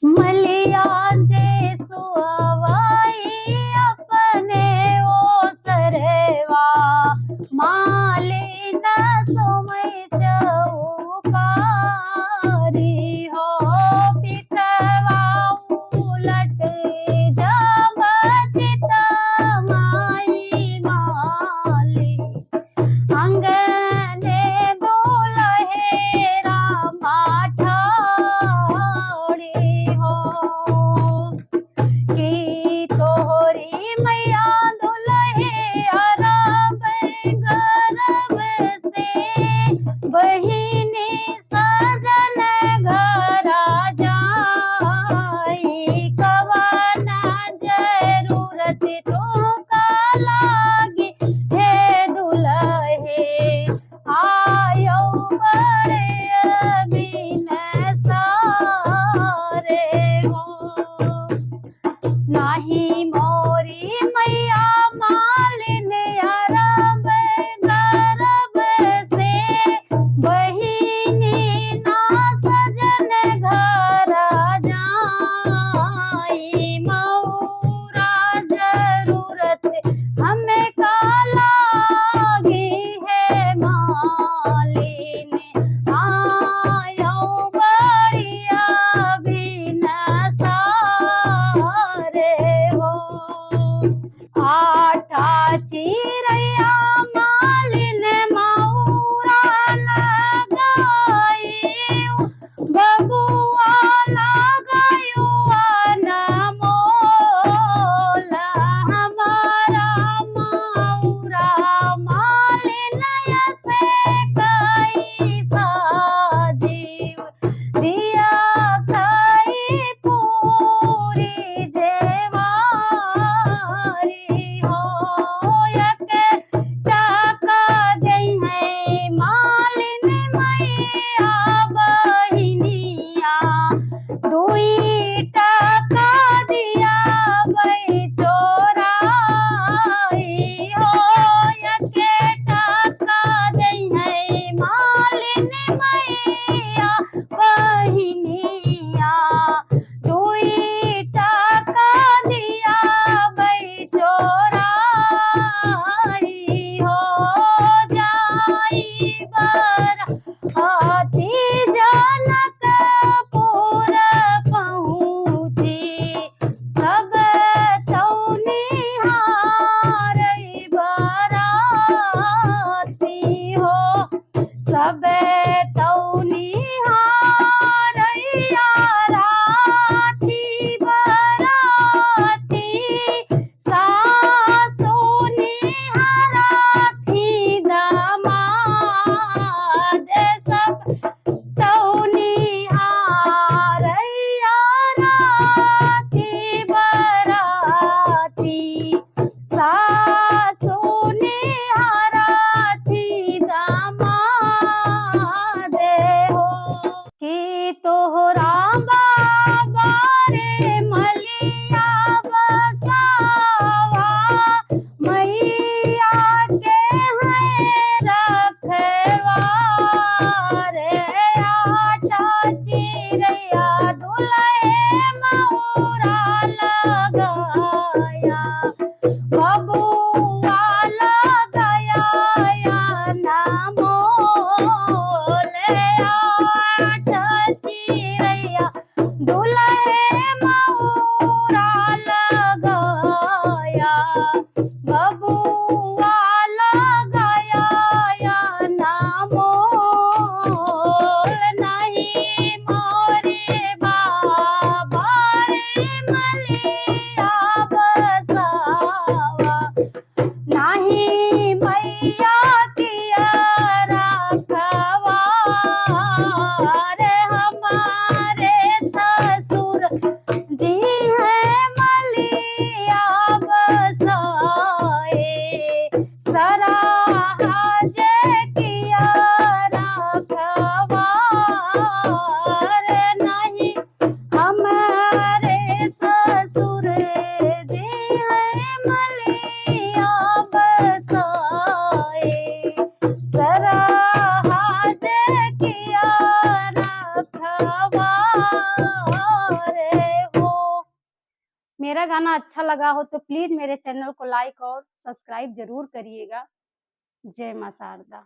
मलिया दे सुअवाई अपने ओसरवा मालिन सोमय चौकारी हो पिछवा उलट जब चित माई माली अंगने दुलहेरा माठाड़ी हो कि तोहरी मैया दुलहे अरब गरब से बहिनी सजन घरा जाई कवना जरूरत तुका लागी हे दुलहे आयो बड़े बिन सारे हो नाही मोरी मैया मालिन अरब गरब से बहिनी ना सजन घरा जाई मौरा जरूरत हमें का लागी है मालिन आयो बढ़िया बिन सारे हो आठा चिरैया मालिन मौरा लगाई बबुआ लगायो अनमोल हमारा मौरा मालिन से कैसा जीव दिया कई पूरी जेवारी हो यके टाका दई है मालिन मैया बहिनिया दुई टाका दिया गई चोराई हो यके टाका दई है मालिन मैया बहिनिया दुई टाका दिया गई चोराई हो जाई बर हाथी जनकपुर पहुँची सब तौनिहारई बराती हो सब तौनिहारैया राती बराती सासु निहाराथी दामाद सब तौनिहारैया राती बराती सासु निहाराथी दामाद हो कि तोहरा बाबा रे मलिया बसावा मैया के हैं रखवा रे आटा चिरैया दुलहे मौरा लगाया बबुआ लगाया या नामोल आठ चिरैया दुलहे मौरा लगाया बबुआ लगाया या नामोल नहीं मोरे बाबा रे मलिया बसावा नाही मैया किया रखवा रे हमारे ससुर मेरा गाना अच्छा लगा हो तो प्लीज़ मेरे चैनल को लाइक और सब्सक्राइब ज़रूर करिएगा। जय माँ शारदा।